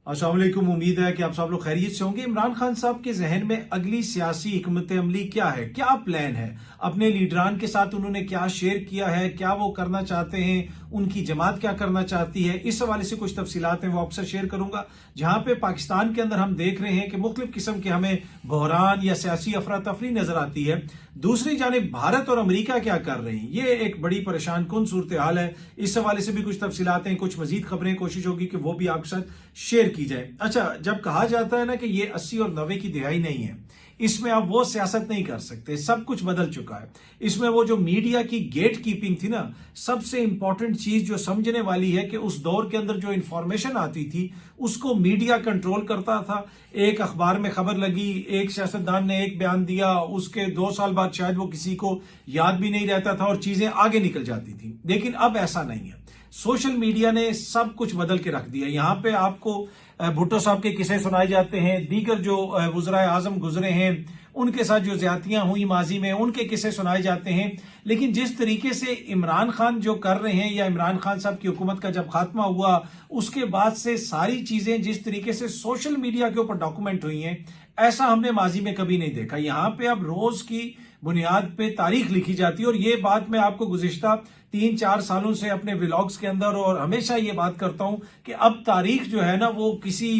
अस्सलाम वालेकुम। उम्मीद है कि आप सब लोग खैरियत से होंगे। इमरान खान साहब के जहन में अगली सियासी हिकमत अमली क्या है, क्या प्लान है, अपने लीडरान के साथ उन्होंने क्या शेयर किया है, क्या वो करना चाहते हैं, उनकी जमात क्या करना चाहती है, इस हवाले से कुछ तफसीलात हैं वो आपसे शेयर करूंगा। जहां पे पाकिस्तान के अंदर हम देख रहे हैं कि मुख्तलिफ किस्म के हमें बहरान या सियासी अफरा तफरी नजर आती है, दूसरी जानिब भारत और अमेरिका क्या कर रहे हैं, ये एक बड़ी परेशान कुन सूरत हाल है। इस हवाले से भी कुछ तफसीलात हैं, कुछ मजीद खबरें, कोशिश होगी कि वो भी आपके साथ शेयर की जाए। अच्छा, जब कहा जाता है ना कि ये 80 और 90 की दिहाई नहीं है, इसमें आप वो सियासत नहीं कर सकते, सब कुछ बदल चुका है। इसमें वो जो मीडिया की गेट कीपिंग थी ना, सबसे इंपॉर्टेंट चीज जो समझने वाली है कि उस दौर के अंदर जो इंफॉर्मेशन आती थी उसको मीडिया कंट्रोल करता था। एक अखबार में खबर लगी, एक सियासतदान ने एक बयान दिया, उसके 2 साल बाद शायद वो किसी को याद भी नहीं रहता था और चीजें आगे निकल जाती थी। लेकिन अब ऐसा नहीं है, सोशल मीडिया ने सब कुछ बदल के रख दिया। यहां पे आपको भुट्टो साहब के किस्से सुनाए जाते हैं, दीगर जो वज़राए आजम गुजरे हैं उनके साथ जो ज्यादतियां हुई माजी में उनके किस्से सुनाए जाते हैं। लेकिन जिस तरीके से इमरान खान जो कर रहे हैं, या इमरान खान साहब की हुकूमत का जब खात्मा हुआ उसके बाद से सारी चीजें जिस तरीके से सोशल मीडिया के ऊपर डॉक्यूमेंट हुई हैं, ऐसा हमने माजी में कभी नहीं देखा। यहां पे अब रोज की बुनियाद पे तारीख लिखी जाती है। और ये बात मैं आपको गुज़िश्ता 3-4 सालों से अपने व्लॉग्स के अंदर और हमेशा ये बात करता हूं कि अब तारीख जो है ना वो किसी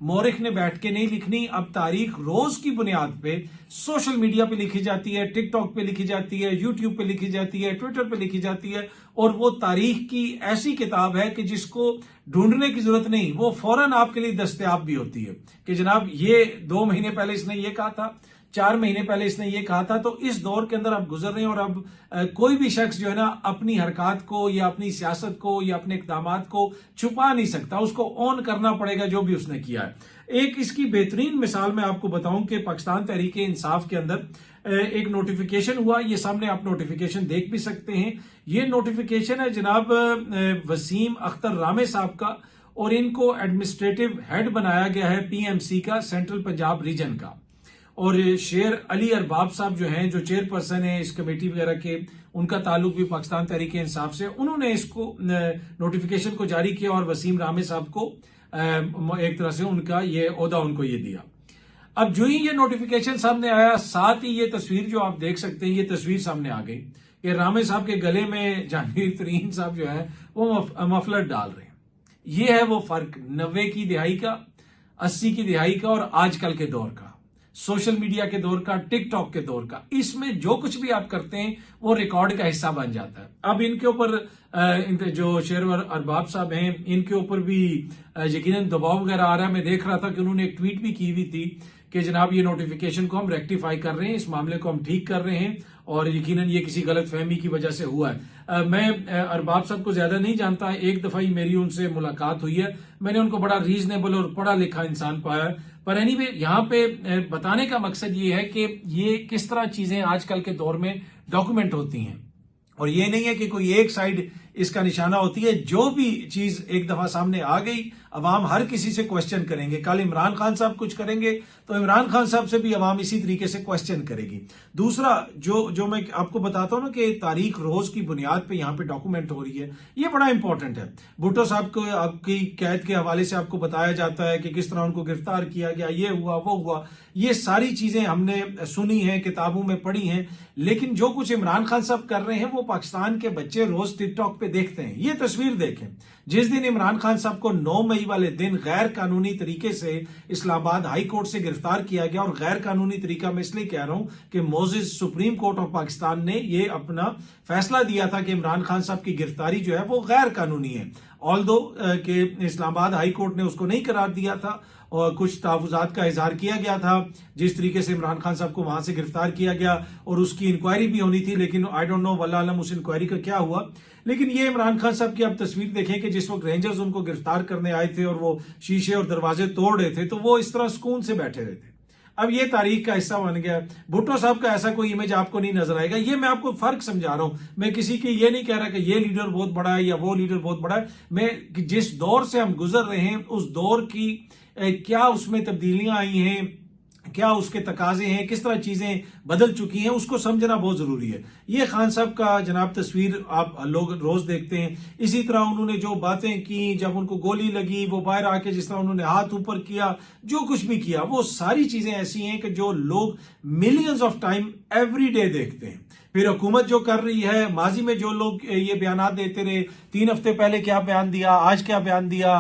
मौरिख ने बैठ के नहीं लिखनी। अब तारीख रोज की बुनियाद पे सोशल मीडिया पे लिखी जाती है, टिकटॉक पे लिखी जाती है, यूट्यूब पे लिखी जाती है, ट्विटर पे लिखी जाती है। और वो तारीख की ऐसी किताब है कि जिसको ढूंढने की जरूरत नहीं, वो फौरन आपके लिए दस्तयाब भी होती है कि जनाब ये 2 महीने पहले इसने ये कहा था, 4 महीने पहले इसने ये कहा था। तो इस दौर के अंदर आप गुजर रहे हैं और अब कोई भी शख्स जो है ना अपनी हरकत को या अपनी सियासत को या अपने इक़दामात को छुपा नहीं सकता, उसको ऑन करना पड़ेगा जो भी उसने किया है। एक इसकी बेहतरीन मिसाल मैं आपको बताऊं कि पाकिस्तान तहरीक इंसाफ के अंदर एक नोटिफिकेशन हुआ, ये सामने आप नोटिफिकेशन देख भी सकते हैं। ये नोटिफिकेशन है जनाब वसीम अख्तर रामे साहब का, और इनको एडमिनिस्ट्रेटिव हेड बनाया गया है पीएमसी का, सेंट्रल पंजाब रीजन का। और शेर अली अरबाब साहब जो हैं, जो चेयरपर्सन है इस कमेटी वगैरह के, उनका ताल्लुक भी पाकिस्तान तहरीक इंसाफ से, उन्होंने इसको नोटिफिकेशन को जारी किया और वसीम रामे साहब को एक तरह से उनका ये ओहदा उनको ये दिया। अब जो ही ये नोटिफिकेशन सामने आया, साथ ही ये तस्वीर जो आप देख सकते हैं, ये तस्वीर सामने आ गई कि रामे साहब के गले में जहांगीर तरीन साहब जो है वो मफलर डाल रहे हैं। ये है वो फर्क 90 की दिहाई का, 80 की दिहाई का और आजकल के दौर का, सोशल मीडिया के दौर का, टिकटॉक के दौर का। इसमें जो कुछ भी आप करते हैं वो रिकॉर्ड का हिस्सा बन जाता है। अब इनके ऊपर जो शेर अरबाब साहब हैं, इनके ऊपर भी यकीनन दबाव वगैरह आ रहा है। मैं देख रहा था कि उन्होंने एक ट्वीट भी की हुई थी कि जनाब ये नोटिफिकेशन को हम रेक्टिफाई कर रहे हैं, इस मामले को हम ठीक कर रहे हैं और यकीनन ये किसी गलत फहमी की वजह से हुआ है। मैं अरबाब साहब को ज्यादा नहीं जानता, एक दफा ही मेरी उनसे मुलाकात हुई है, मैंने उनको बड़ा रीजनेबल और पढ़ा लिखा इंसान पाया। पर एनीवे यहाँ पे बताने का मकसद ये है कि ये किस तरह चीजें आजकल के दौर में डॉक्यूमेंट होती हैं। और ये नहीं है कि कोई एक साइड इसका निशाना होती है, जो भी चीज एक दफा सामने आ गई अवाम हर किसी से क्वेश्चन करेंगे। कल इमरान खान साहब कुछ करेंगे तो इमरान खान साहब से भी अवाम इसी तरीके से क्वेश्चन करेगी। दूसरा जो मैं आपको बताता हूं ना कि तारीख रोज की बुनियाद पे यहाँ पे डॉक्यूमेंट हो रही है, ये बड़ा इंपॉर्टेंट है। भुट्टो साहब को आपकी कैद के हवाले से आपको बताया जाता है कि किस तरह उनको गिरफ्तार किया गया, ये हुआ वो हुआ, ये सारी चीजें हमने सुनी हैं, किताबों में पढ़ी हैं। लेकिन जो कुछ इमरान खान साहब कर रहे हैं वो पाकिस्तान के बच्चे रोज टिकटॉक पे देखते हैं। ये तस्वीर देखें, जिस दिन इमरान खान साहब को 9 मई वाले दिन गैर कानूनी तरीके से इस्लामाबाद हाई कोर्ट से गिरफ्तार किया गया, और गैर कानूनी तरीका मैं इसलिए कह रहा हूं कि Moses supreme court of Pakistan ने ये अपना फैसला दिया था कि इमरान खान साहब की गिरफ्तारी जो है वो गैर कानूनी है। ऑल्दो कि इस्लामाबाद हाई कोर्ट ने उसको नहीं करार दिया था और कुछ तहफुजात का इजहार किया गया था जिस तरीके से इमरान खान साहब को वहां से गिरफ्तार किया गया, और उसकी इंक्वायरी भी होनी थी। लेकिन आई डोंट नो वल्लाह आलम उस इंक्वायरी का क्या हुआ। लेकिन ये इमरान खान साहब की आप तस्वीर देखें कि जिस वक्त रेंजर्स उनको गिरफ्तार करने आए थे और वो शीशे और दरवाजे तोड़ रहे थे, तो वो इस तरह सुकून से बैठे रहे थे। अब ये तारीख का हिस्सा बन गया। भुट्टो साहब का ऐसा कोई इमेज आपको नहीं नजर आएगा। ये मैं आपको फर्क समझा रहा हूं, मैं किसी की ये नहीं कह रहा कि ये लीडर बहुत बड़ा है या वो लीडर बहुत बड़ा है। मैं जिस दौर से हम गुजर रहे हैं उस दौर की क्या उसमें तब्दीलियां आई हैं, क्या उसके तकाजे हैं, किस तरह चीजें बदल चुकी हैं, उसको समझना बहुत जरूरी है। ये खान साहब का जनाब तस्वीर आप लोग रोज देखते हैं। इसी तरह उन्होंने जो बातें की, जब उनको गोली लगी, वो बाहर आके जिस तरह उन्होंने हाथ ऊपर किया, जो कुछ भी किया, वो सारी चीजें ऐसी हैं कि जो लोग millions of time every day देखते हैं। फिर हुकूमत जो कर रही है, माजी में जो लोग ये बयान देते रहे, 3 हफ्ते पहले क्या बयान दिया, आज क्या बयान दिया,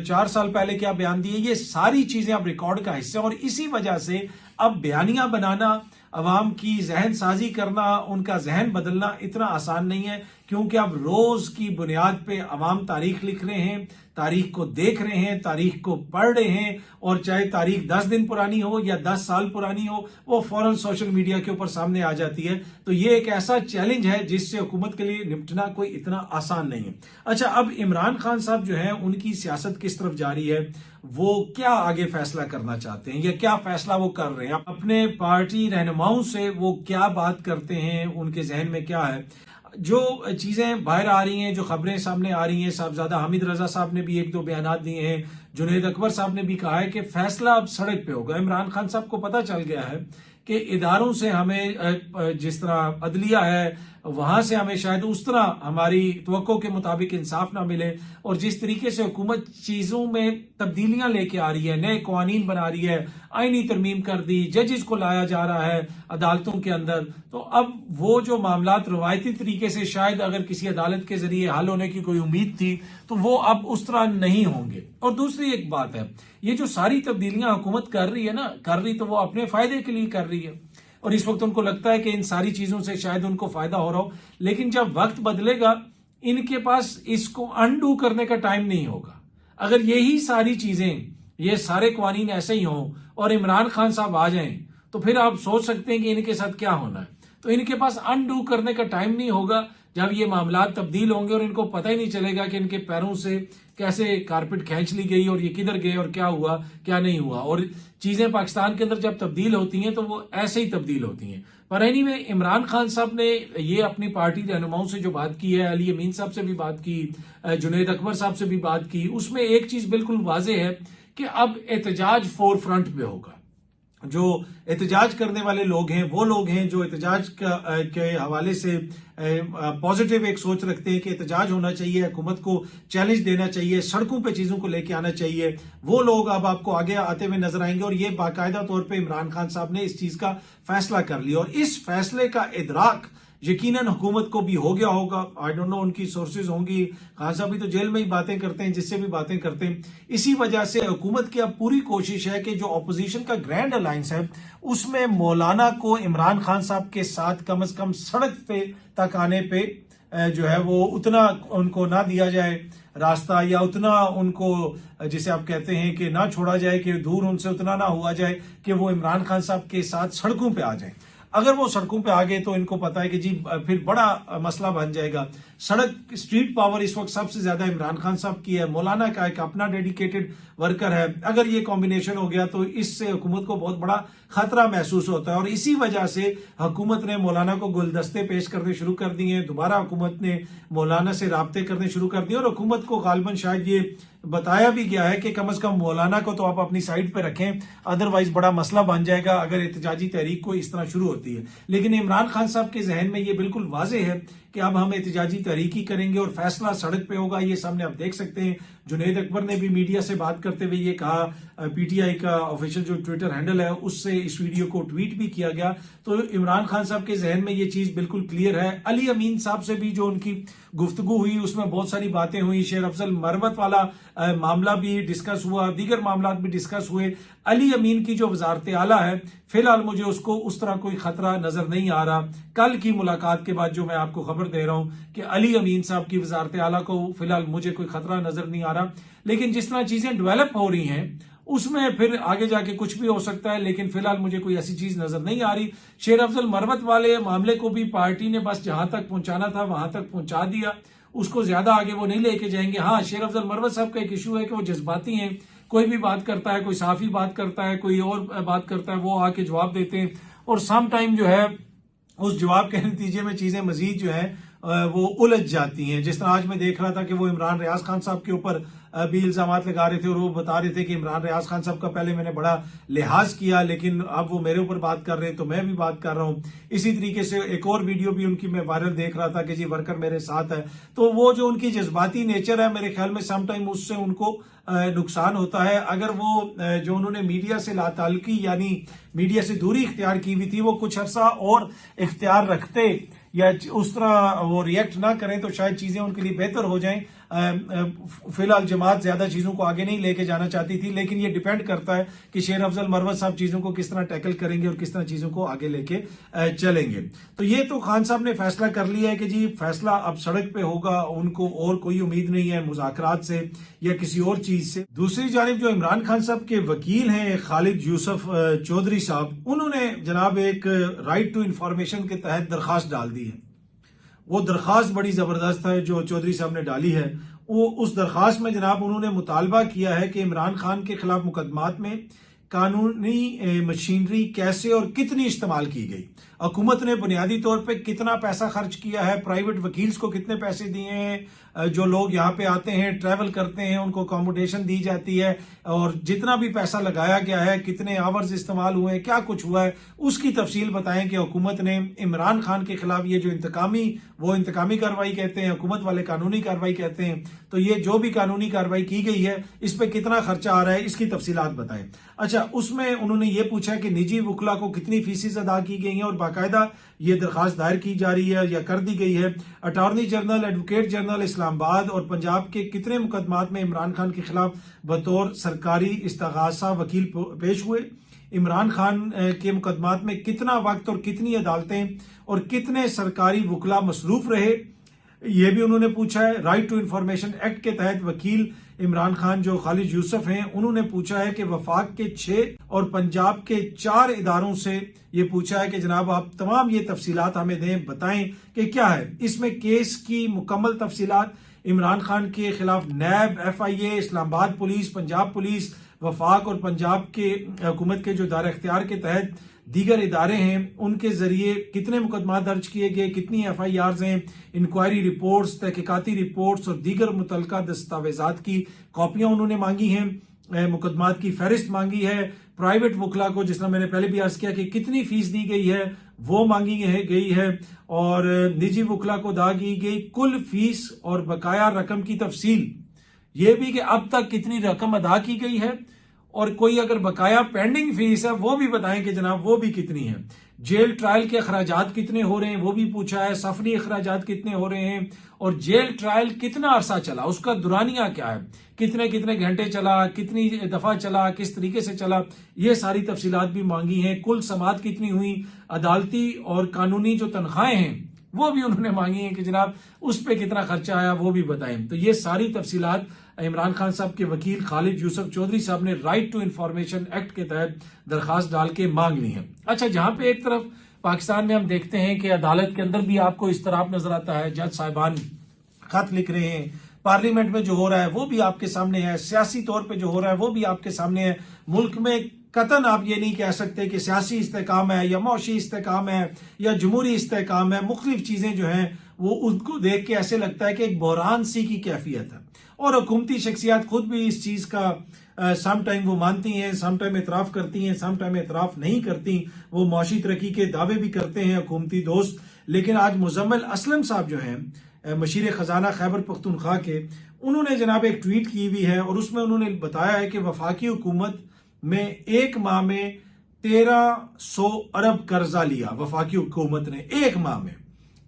4 साल पहले क्या बयान दिए, ये सारी चीजें अब रिकॉर्ड का हिस्सा। और इसी वजह से अब बयानियां बनाना, अवाम की जहन साजी करना, उनका जहन बदलना इतना आसान नहीं है, क्योंकि अब रोज की बुनियाद पे अवाम तारीख लिख रहे हैं, तारीख को देख रहे हैं, तारीख को पढ़ रहे हैं, और चाहे तारीख 10 दिन पुरानी हो या 10 साल पुरानी हो, वो फौरन सोशल मीडिया के ऊपर सामने आ जाती है। तो ये एक ऐसा चैलेंज है जिससे हुकूमत के लिए निपटना कोई इतना आसान नहीं है। अच्छा, अब इमरान खान साहब जो है, उनकी सियासत किस तरफ जारी है, वो क्या आगे फैसला करना चाहते हैं या क्या फैसला वो कर रहे हैं, अपने पार्टी रहनुमाओं से वो क्या बात करते हैं, उनके जहन में क्या है। जो चीजें बाहर आ रही हैं, जो खबरें सामने आ रही हैं, साहबजादा हामिद रजा साहब ने भी 1-2 बयान दिए हैं, जुनैद अकबर साहब ने भी कहा है कि फैसला अब सड़क पे होगा। इमरान खान साहब को पता चल गया है कि इदारों से हमें, जिस तरह अदलिया है, वहां से हमें शायद उस तरह हमारी तवक्को के मुताबिक इंसाफ ना मिले, और जिस तरीके से हुकूमत चीजों में तब्दीलियां लेके आ रही है, नए कानून बना रही है, आईनी तरमीम कर दी, जजेस को लाया जा रहा है अदालतों के अंदर, तो अब वो जो मामलात रवायती तरीके से शायद अगर किसी अदालत के जरिए हल होने की कोई उम्मीद थी, तो वो अब उस तरह नहीं होंगे। और दूसरी एक बात है, ये जो सारी तब्दीलियां हुकूमत कर रही है ना, कर रही तो वो अपने फायदे के लिए कर रही है, और इस वक्त उनको लगता है कि इन सारी चीजों से शायद उनको फायदा हो रहा हो, लेकिन जब वक्त बदलेगा, इनके पास इसको अनडू करने का टाइम नहीं होगा। अगर यही सारी चीजें, ये सारे कानून ऐसे ही हों और इमरान खान साहब आ जाएं, तो फिर आप सोच सकते हैं कि इनके साथ क्या होना है। तो इनके पास अनडू करने का टाइम नहीं होगा जब ये मामला तब्दील होंगे, और इनको पता ही नहीं चलेगा कि इनके पैरों से कैसे कारपेट खींच ली गई और ये किधर गए और क्या हुआ क्या नहीं हुआ। और चीजें पाकिस्तान के अंदर जब तब्दील होती हैं तो वो ऐसे ही तब्दील होती हैं। पर एनीवे, इमरान खान साहब ने ये अपनी पार्टी रहनुमाओं से जो बात की है, अली अमीन साहब से भी बात की, जुनैद अकबर साहब से भी बात की, उसमें एक चीज बिल्कुल वाज़ेह है कि अब एहतजाज फोर फ्रंट पे होगा। जो एहतजाज करने वाले लोग हैं, वो लोग हैं जो एहतजाज के हवाले से पॉजिटिव एक सोच रखते हैं कि एहतजाज होना चाहिए, हुकूमत को चैलेंज देना चाहिए, सड़कों पे चीजों को लेके आना चाहिए। वो लोग अब आपको आगे आते हुए नजर आएंगे, और ये बाकायदा तौर पे इमरान खान साहब ने इस चीज का फैसला कर लिया, और इस फैसले का इदराक यकीनन हुकूमत को भी हो गया होगा। आई डोंट नो, उनकी सोर्सेज होंगी, खान साहब भी तो जेल में ही बातें करते हैं, जिससे भी बातें करते हैं। इसी वजह से हुकूमत की अब पूरी कोशिश है कि जो ऑपोजिशन का ग्रैंड अलायंस है, उसमें मौलाना को इमरान खान साहब के साथ कम से कम सड़क पे तक आने पे जो है वो उतना उनको ना दिया जाए रास्ता, या उतना उनको, जिसे आप कहते हैं कि ना छोड़ा जाए, कि दूर उनसे उतना ना हुआ जाए कि वो इमरान खान साहब के साथ सड़कों पे आ जाए। अगर वो सड़कों पे आ गए तो इनको पता है कि जी फिर बड़ा मसला बन जाएगा। सड़क, स्ट्रीट पावर इस वक्त सबसे ज्यादा इमरान खान साहब की है, मौलाना का एक अपना डेडिकेटेड वर्कर है। अगर ये कॉम्बिनेशन हो गया तो इससे हुकूमत को बहुत बड़ा खतरा महसूस होता है, और इसी वजह से हुकूमत ने मौलाना को गुलदस्ते पेश करने शुरू कर दिए हैं। दोबारा हुकूमत ने मौलाना से राब्ते करने शुरू कर दिए, और हुकूमत को गालिबन शायद ये बताया भी गया है कि कम से कम मौलाना को तो आप अपनी साइड पे रखें, अदरवाइज बड़ा मसला बन जाएगा अगर एहतजाजी तहरीक को इस तरह शुरू होती है। लेकिन इमरान खान साहब के जहन में ये बिल्कुल वाज़ेह है कि अब हम एहतजाजी तहरीक ही करेंगे और फैसला सड़क पे होगा। ये सामने आप देख सकते हैं। जुनैद अकबर ने भी मीडिया से बात करते हुए ये कहा, पीटीआई का ऑफिशियल जो ट्विटर हैंडल है उससे इस वीडियो को ट्वीट भी किया गया। तो इमरान खान साहब के जहन में ये चीज बिल्कुल क्लियर है। अली अमीन साहब से भी जो उनकी गुफ्तगू हुई उसमें बहुत सारी बातें हुई। शेर अफजल मरवत वाला मामला भी डिस्कस हुआ, दीगर मामला भी डिस्कस हुए। अली अमीन की जो वजारत आला है, फिलहाल मुझे उसको उस तरह कोई खतरा नजर नहीं आ रहा। कल की मुलाकात के बाद जो मैं आपको खबर दे रहा हूं कि अली अमीन साहब की वजारत आला को फिलहाल मुझे कोई खतरा नजर नहीं आ रहा। लेकिन जिस तरह चीजें डेवलप हो रही हैं उसमें फिर आगे जाके कुछ भी हो सकता है, लेकिन फिलहाल मुझे कोई ऐसी चीज नजर नहीं आ रही। शेर अफजल मरवत वाले मामले को भी पार्टी ने बस जहां तक पहुंचाना था वहां तक पहुंचा दिया, उसको ज्यादा आगे वो नहीं लेके जाएंगे। हाँ, शेर अफजल मरवत साहब का एक इशू है कि वो जज्बाती हैं, कोई भी बात करता है, कोई साफी बात करता है, कोई और बात करता है, वो आके जवाब देते हैं और सम टाइम जो है उस जवाब के नतीजे में चीजें मजीद जो है वो उलझ जाती हैं। जिस तरह आज मैं देख रहा था कि वो इमरान रियाज खान साहब के ऊपर भी इल्जाम लगा रहे थे और वो बता रहे थे कि इमरान रियाज खान साहब का पहले मैंने बड़ा लिहाज किया, लेकिन अब वो मेरे ऊपर बात कर रहे हैं तो मैं भी बात कर रहा हूं। इसी तरीके से एक और वीडियो भी उनकी मैं वायरल देख रहा था कि जी वर्कर मेरे साथ है। तो वो जो उनकी जज्बाती नेचर है, मेरे ख्याल में समटाइम उससे उनको नुकसान होता है। अगर वो जो उन्होंने मीडिया से लाताल्लुकी यानी मीडिया से दूरी इख्तियार की हुई थी, वो कुछ अर्सा और इख्तियार रखते या उस तरह वो रिएक्ट ना करें तो शायद चीजें उनके लिए बेहतर हो जाएं। फिलहाल जमात ज्यादा चीजों को आगे नहीं लेके जाना चाहती थी, लेकिन ये डिपेंड करता है कि शेर अफजल मरवत साहब चीजों को किस तरह टैकल करेंगे और किस तरह चीजों को आगे लेके चलेंगे। तो ये तो खान साहब ने फैसला कर लिया है कि जी फैसला अब सड़क पे होगा, उनको और कोई उम्मीद नहीं है मुज़ाकरात से या किसी और चीज से। दूसरी जानिब जो इमरान खान साहब के वकील हैं खालिद यूसुफ चौधरी साहब, उन्होंने जनाब एक राइट टू इंफॉर्मेशन के तहत दरखास्त डाल दी है। वो दरखास्त बड़ी जबरदस्त है जो चौधरी साहब ने डाली है। वो उस दरखास्त में जनाब उन्होंने मुतालबा किया है कि इमरान खान के खिलाफ मुकदमात में कानूनी मशीनरी कैसे और कितनी इस्तेमाल की गई, हुकूमत ने बुनियादी तौर पे कितना पैसा खर्च किया है, प्राइवेट वकील्स को कितने पैसे दिए हैं, जो लोग यहाँ पे आते हैं ट्रैवल करते हैं उनको अकोमोडेशन दी जाती है, और जितना भी पैसा लगाया गया है कितने आवर्स इस्तेमाल हुए हैं, क्या कुछ हुआ है, उसकी तफसील बताएं कि हुकूमत ने इमरान खान के खिलाफ ये जो इंतकामी कार्रवाई कहते हैं, हुकूमत वाले कानूनी कार्रवाई कहते हैं, तो ये जो भी कानूनी कार्रवाई की गई है इस पर कितना खर्चा आ रहा है, इसकी तफसीलात बताएं। अच्छा, उसमें उन्होंने ये पूछा कि निजी वकला को कितनी फीसिस अदा की गई हैं और बाकायदा ये दरखास्त दायर की जा रही है या कर दी गई है। Attorney general, advocate general Islamabad और पंजाब के कितने मुकदमात में इमरान खान के खिलाफ बतौर सरकारी इस्तगासा वकील पेश हुए, इमरान खान के मुकदमात में कितना वक्त और कितनी अदालतें और कितने सरकारी वकला मसरूफ रहे, ये भी उन्होंने पूछा है। राइट टू इंफॉर्मेशन एक्ट के तहत वकील इमरान खान जो खालिद यूसुफ हैं, उन्होंने पूछा है कि वफाक के 6 और पंजाब के 4 इदारों से ये पूछा है कि जनाब आप तमाम ये तफसीलात हमें दें, बताएं कि क्या है इसमें केस की मुकम्मल तफसीलात, इमरान खान के खिलाफ NAB, FIA, Islamabad police, Punjab police, वफाक और पंजाब के हुकूमत के जो दायरा इख्तियार के तहत दीगर इदारे हैं उनके जरिए कितने मुकदमा दर्ज किए गए, कितनी FIRs हैं, इंक्वायरी रिपोर्ट्स, तहकीकाती रिपोर्ट्स और दीगर मुतल्लका दस्तावेजात की कॉपियां उन्होंने मांगी हैं, मुकदमात की फहरिस्त मांगी है। प्राइवेट वकला को, जिस तरह मैंने पहले भी अर्ज किया कि कितनी फीस दी गई है वो मांगी गई है, और निजी वकला को अदा की गई कुल फीस और बकाया रकम की तफसील, ये भी कि अब तक कितनी रकम अदा की गई है, और कोई अगर बकाया पेंडिंग फीस है वो भी बताएं कि जनाब वो भी कितनी है। जेल ट्रायल के अखराजात कितने हो रहे हैं वो भी पूछा है, सफरी अखराजात कितने हो रहे हैं, और जेल ट्रायल कितना अरसा चला, उसका दुरानिया क्या है, कितने कितने घंटे चला, कितनी दफा चला, किस तरीके से चला, ये सारी तफसीलात भी मांगी हैं। कुल समात कितनी हुई, अदालती और कानूनी जो तनख्वाहें हैं वो भी उन्होंने मांगी है कि जनाब उस पर कितना खर्चा आया वो भी बताएं। तो ये सारी तफसीलात इमरान खान साहब के वकील खालिद यूसुफ चौधरी साहब ने राइट टू इंफॉर्मेशन एक्ट के तहत दरखास्त डाल के मांग ली है। अच्छा, जहां पे एक तरफ पाकिस्तान में हम देखते हैं कि अदालत के अंदर भी आपको इस्तराब नजर आता है, जज साहिबान खत लिख रहे हैं, पार्लियामेंट में जो हो रहा है वो भी आपके सामने है, सियासी तौर पर जो हो रहा है वो भी आपके सामने है। मुल्क में कतन आप ये नहीं कह सकते कि सियासी इस्तेकाम है या मौशी इस्तेकाम है या जमहूरी इस्तेकाम है, मुख्तलिफ चीजें जो हैं वो उनको देख के ऐसे लगता है कि एक बहरान सी की कैफियत है, और हुकूमती शख्सियात खुद भी इस चीज का सम टाइम वो मानती हैं, सम टाइम एतराफ करती हैं, सम टाइम एतराफ नहीं करती, वो मौशी तरक्की के दावे भी करते हैं हुकूमती दोस्त। लेकिन आज मुजम्मिल असलम साहब जो हैं मशीर खजाना खैबर पख्तूनख्वा के, उन्होंने जनाब एक ट्वीट की हुई है और उसमें उन्होंने बताया है कि वफाकी हुकूमत में एक माह में 1300 अरब कर्जा लिया वफाकी हुकूमत ने एक माह में,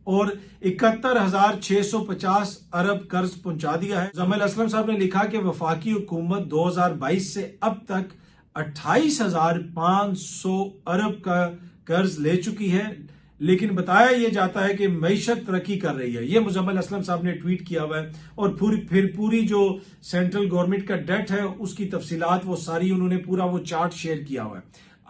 और 71,650 अरब कर्ज पहुंचा दिया है। जमील असलम साहब ने लिखा कि वफाकी हुकूमत 2022 से अब तक 28,500 अरब का कर्ज ले चुकी है, लेकिन बताया यह जाता है कि मईशत तरक्की कर रही है। यह मुजम्मिल असलम साहब ने ट्वीट किया हुआ है, और फिर पूरी जो सेंट्रल गवर्नमेंट का डेट है उसकी तफसीलात वो सारी उन्होंने पूरा वो चार्ट शेयर किया हुआ है।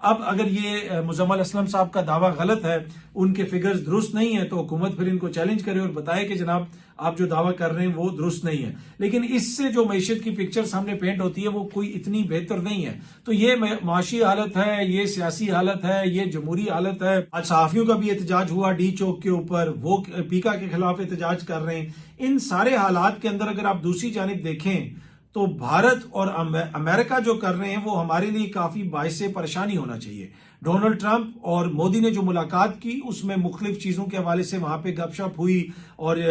अब अगर ये मुजम्मिल असलम साहब का दावा गलत है, उनके फिगर्स दुरुस्त नहीं है, तो हुकूमत फिर इनको चैलेंज करे और बताए कि जनाब आप जो दावा कर रहे हैं वो दुरुस्त नहीं है। लेकिन इससे जो मैशत की पिक्चर सामने पेंट होती है वो कोई इतनी बेहतर नहीं है। तो ये माशी हालत है, ये सियासी हालत है, ये जमहूरी हालत है। आज सहाफियों का भी एहतजाज हुआ डी चौक के ऊपर, वो पीका के खिलाफ एहतजाज कर रहे हैं। इन सारे हालात के अंदर अगर आप दूसरी जानिब देखें तो भारत और अमेरिका जो कर रहे हैं वो हमारे लिए काफी बाइस परेशानी होना चाहिए। डोनाल्ड ट्रंप और मोदी ने जो मुलाकात की उसमें मुख्तलिफ चीजों के हवाले से वहां पे गपशप हुई और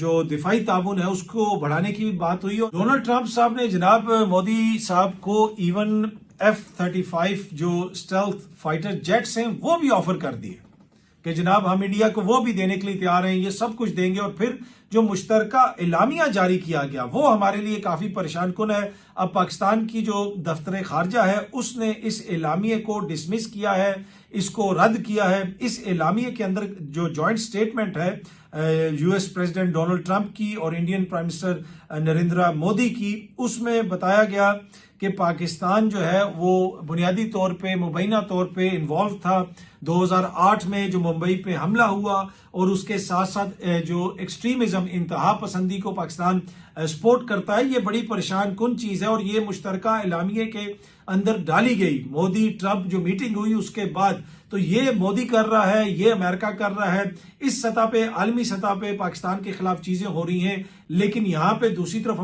जो दिफाई ताउन है उसको बढ़ाने की भी बात हुई। और डोनाल्ड ट्रंप साहब ने जनाब मोदी साहब को इवन F-35 जो स्टेल्थ फाइटर जेट्स हैं वो भी ऑफर कर दिए कि जनाब हम इंडिया को वो भी देने के लिए तैयार हैं, ये सब कुछ देंगे। और फिर जो मुश्तरका एलामिया जारी किया गया वो हमारे लिए काफी परेशान कुन है। अब पाकिस्तान की जो दफ्तर खारजा है उसने इस एलामिया को डिसमिस किया है, इसको रद्द किया है। इस एलामिया के अंदर जो जॉइंट स्टेटमेंट है यूएस प्रेसिडेंट डोनाल्ड ट्रंप की और Indian prime minister Narendra Modi की, उसमें बताया गया कि पाकिस्तान जो है वो बुनियादी तौर पे मुबैना तौर पे इन्वॉल्व था 2008 में जो मुंबई पे हमला हुआ, और उसके साथ साथ जो एक्सट्रीमिज्म इंतहा पसंदी को पाकिस्तान सपोर्ट करता है। ये बड़ी परेशान कुन चीज है और ये मुश्तरका एलामिया के अंदर डाली गई। मोदी ट्रंप जो मीटिंग हुई उसके बाद तो ये मोदी कर रहा है, ये अमेरिका कर रहा है, इस सतह पे आलमी सतह पे पाकिस्तान के खिलाफ चीजें हो रही हैं। लेकिन यहाँ पे दूसरी तरफ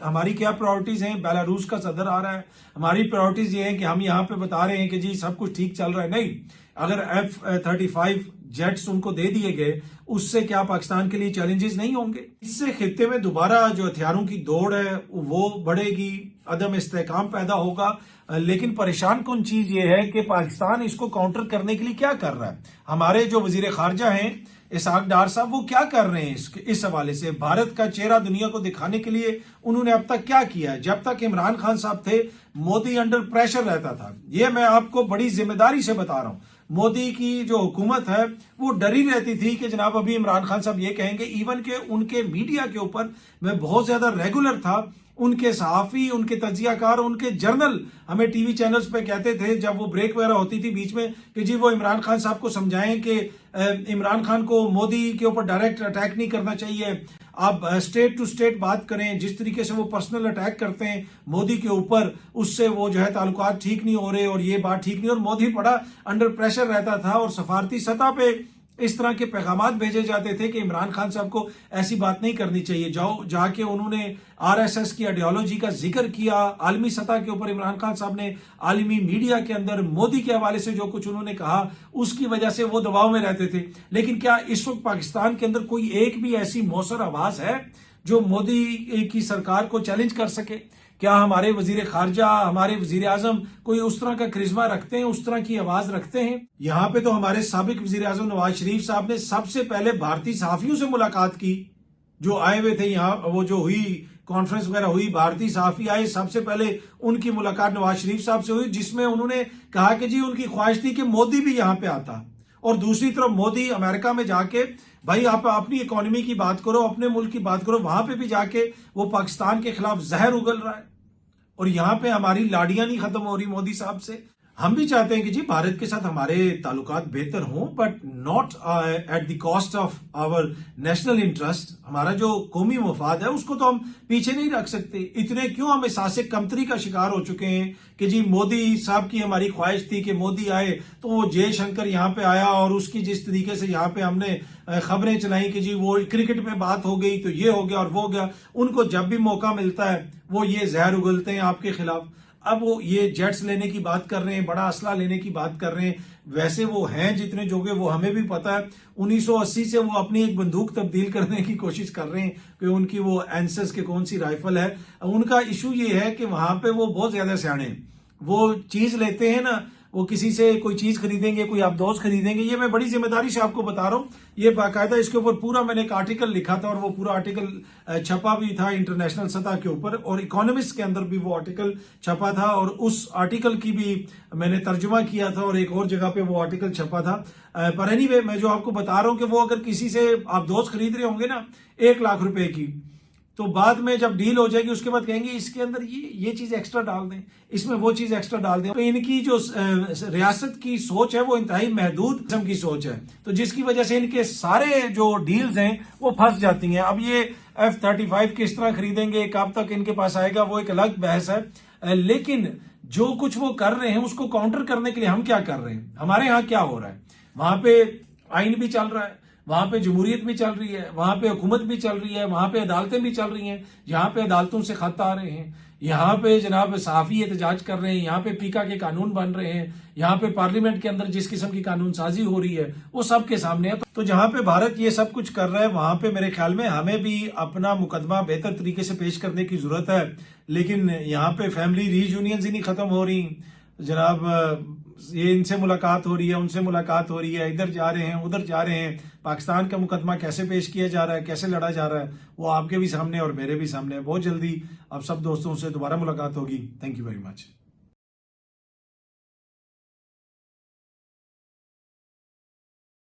हमारी क्या प्रायोरिटीज हैं? बेलारूस का सदर आ रहा है, हमारी प्रायोरिटीज ये है कि हम यहाँ पे बता रहे हैं कि जी सब कुछ ठीक चल रहा है। नहीं, अगर F-35 जेट्स उनको दे दिए गए उससे क्या पाकिस्तान के लिए चैलेंजेस नहीं होंगे? इससे खित्ते में दोबारा जो हथियारों की दौड़ है वो बढ़ेगी, अदम इस्तेहकाम पैदा होगा। लेकिन परेशान कुन चीज ये है कि पाकिस्तान इसको काउंटर करने के लिए क्या कर रहा है? हमारे जो वजीर खारजा हैं इसहाक डार साहब वो क्या कर रहे हैं इस हवाले से? भारत का चेहरा दुनिया को दिखाने के लिए उन्होंने अब तक क्या किया है? जब तक इमरान खान साहब थे मोदी अंडर प्रेशर रहता था। ये मैं आपको बड़ी जिम्मेदारी से बता रहा हूं। मोदी की जो हुकूमत है वो डरी रहती थी कि जनाब अभी इमरान खान साहब ये कहेंगे। इवन के उनके मीडिया के ऊपर मैं बहुत ज्यादा रेगुलर था, उनके सहाफी, उनके तजियाकार, उनके जर्नल हमें टीवी चैनल्स पे कहते थे जब वो ब्रेक वगैरह होती थी बीच में कि जी वो इमरान खान साहब को समझाएं कि इमरान खान को मोदी के ऊपर डायरेक्ट अटैक नहीं करना चाहिए, आप स्टेट टू स्टेट बात करें। जिस तरीके से वो पर्सनल अटैक करते हैं मोदी के ऊपर उससे वो जो है ताल्लुकात ठीक नहीं हो रहे और ये बात ठीक नहीं। और मोदी बड़ा अंडर प्रेशर रहता था और सफारती सतह पे इस तरह के पैगामात भेजे जाते थे कि इमरान खान साहब को ऐसी बात नहीं करनी चाहिए। जाके उन्होंने आरएसएस की आइडियोलॉजी का जिक्र किया आलमी सतह के ऊपर। इमरान खान साहब ने आलमी मीडिया के अंदर मोदी के हवाले से जो कुछ उन्होंने कहा उसकी वजह से वो दबाव में रहते थे। लेकिन क्या इस वक्त पाकिस्तान के अंदर कोई एक भी ऐसी मौसर आवाज है जो मोदी की सरकार को चैलेंज कर सके? क्या हमारे वजीर खारजा, हमारे वजीर आजम कोई उस तरह का करिश्मा रखते हैं, उस तरह की आवाज रखते हैं? यहाँ पे तो हमारे साबिक वजीर आजम नवाज शरीफ साहब ने सबसे पहले भारतीय सहाफियों से मुलाकात की जो आए हुए थे यहाँ। वो जो हुई कॉन्फ्रेंस वगैरह हुई, भारतीय सहाफी आए, सबसे पहले उनकी मुलाकात नवाज शरीफ साहब से हुई जिसमें उन्होंने कहा कि जी उनकी ख्वाहिश थी कि मोदी भी यहाँ पे आता। और दूसरी तरफ मोदी अमेरिका में जाके भाई आप अपनी इकोनॉमी की बात करो, अपने मुल्क की बात करो, वहां पे भी जाके वो पाकिस्तान के खिलाफ जहर उगल रहा है। और यहां पे हमारी लाड़ियां नहीं खत्म हो रही मोदी साहब से। हम भी चाहते हैं कि जी भारत के साथ हमारे ताल्लुकात बेहतर हों, but not at the cost of our national interest. हमारा जो कौमी मफाद है उसको तो हम पीछे नहीं रख सकते। इतने क्यों हम एहसास कमतरी का शिकार हो चुके हैं कि जी मोदी साहब की हमारी ख्वाहिश थी कि मोदी आए, तो वो जयशंकर यहाँ पे आया और उसकी जिस तरीके से यहाँ पे हमने खबरें चलाई कि जी वो क्रिकेट पे बात हो गई तो ये हो गया और वो हो गया। उनको जब भी मौका मिलता है वो ये जहर उगलते हैं आपके खिलाफ। अब वो ये जेट्स लेने की बात कर रहे हैं, बड़ा असला लेने की बात कर रहे हैं। वैसे वो हैं जितने जोगे वो हमें भी पता है। 1980 से वो अपनी एक बंदूक तब्दील करने की कोशिश कर रहे हैं कि उनकी वो एंसेस के कौन सी राइफल है। उनका इशू ये है कि वहां पे वो बहुत ज्यादा सियाने हैं। वो चीज लेते हैं ना, वो किसी से कोई चीज खरीदेंगे, कोई आप दोस्त खरीदेंगे, ये मैं बड़ी जिम्मेदारी से आपको बता रहा हूँ। ये बाकायदा इसके ऊपर पूरा मैंने एक आर्टिकल लिखा था और वो पूरा आर्टिकल छपा भी था इंटरनेशनल सतह के ऊपर और इकोनॉमिस्ट के अंदर भी वो आर्टिकल छपा था और उस आर्टिकल की भी मैंने तर्जुमा किया था और एक और जगह पे वो आर्टिकल छपा था। पर एनीवे मैं जो आपको बता रहा हूँ कि वो अगर किसी से आप दोस्त खरीद रहे होंगे ना 1 लाख रुपए की, तो बाद में जब डील हो जाएगी उसके बाद कहेंगे इसके अंदर ये चीज एक्स्ट्रा डाल दें, इसमें वो चीज एक्स्ट्रा डाल दें। तो इनकी जो रियासत की सोच है वो इंतहाई महदूद किस्म की सोच है, तो जिसकी वजह से इनके सारे जो डील्स हैं वो फंस जाती हैं। अब ये F-35 किस तरह खरीदेंगे, कब तक इनके पास आएगा, वो एक अलग बहस है। लेकिन जो कुछ वो कर रहे हैं उसको काउंटर करने के लिए हम क्या कर रहे हैं? हमारे यहाँ क्या हो रहा है? वहां पे आइन भी चल रहा है, वहां पे जमहूरियत भी चल रही है, वहां पे हुकूमत भी चल रही है, वहां पे अदालतें भी चल रही हैं। यहाँ पे अदालतों से खत आ रहे हैं, यहाँ पे जनाब सहाफ़ी एहतजाज कर रहे हैं, यहाँ पे पीका के कानून बन रहे हैं, यहाँ पे पार्लियामेंट के अंदर जिस किस्म की कानून साजी हो रही है वो सबके सामने है। तो जहाँ पे भारत ये सब कुछ कर रहा है वहां पे मेरे ख्याल में हमें भी अपना मुकदमा बेहतर तरीके से पेश करने की जरूरत है। लेकिन यहाँ पे फैमिली रीयूनियंस ही नहीं खत्म हो रही जनाब। ये इनसे मुलाकात हो रही है, उनसे मुलाकात हो रही है, इधर जा रहे हैं, उधर जा रहे हैं। पाकिस्तान का मुकदमा कैसे पेश किया जा रहा है, कैसे लड़ा जा रहा है, वो आपके भी सामने और मेरे भी सामने है। बहुत जल्दी अब सब दोस्तों से दोबारा मुलाकात होगी। Thank you very much.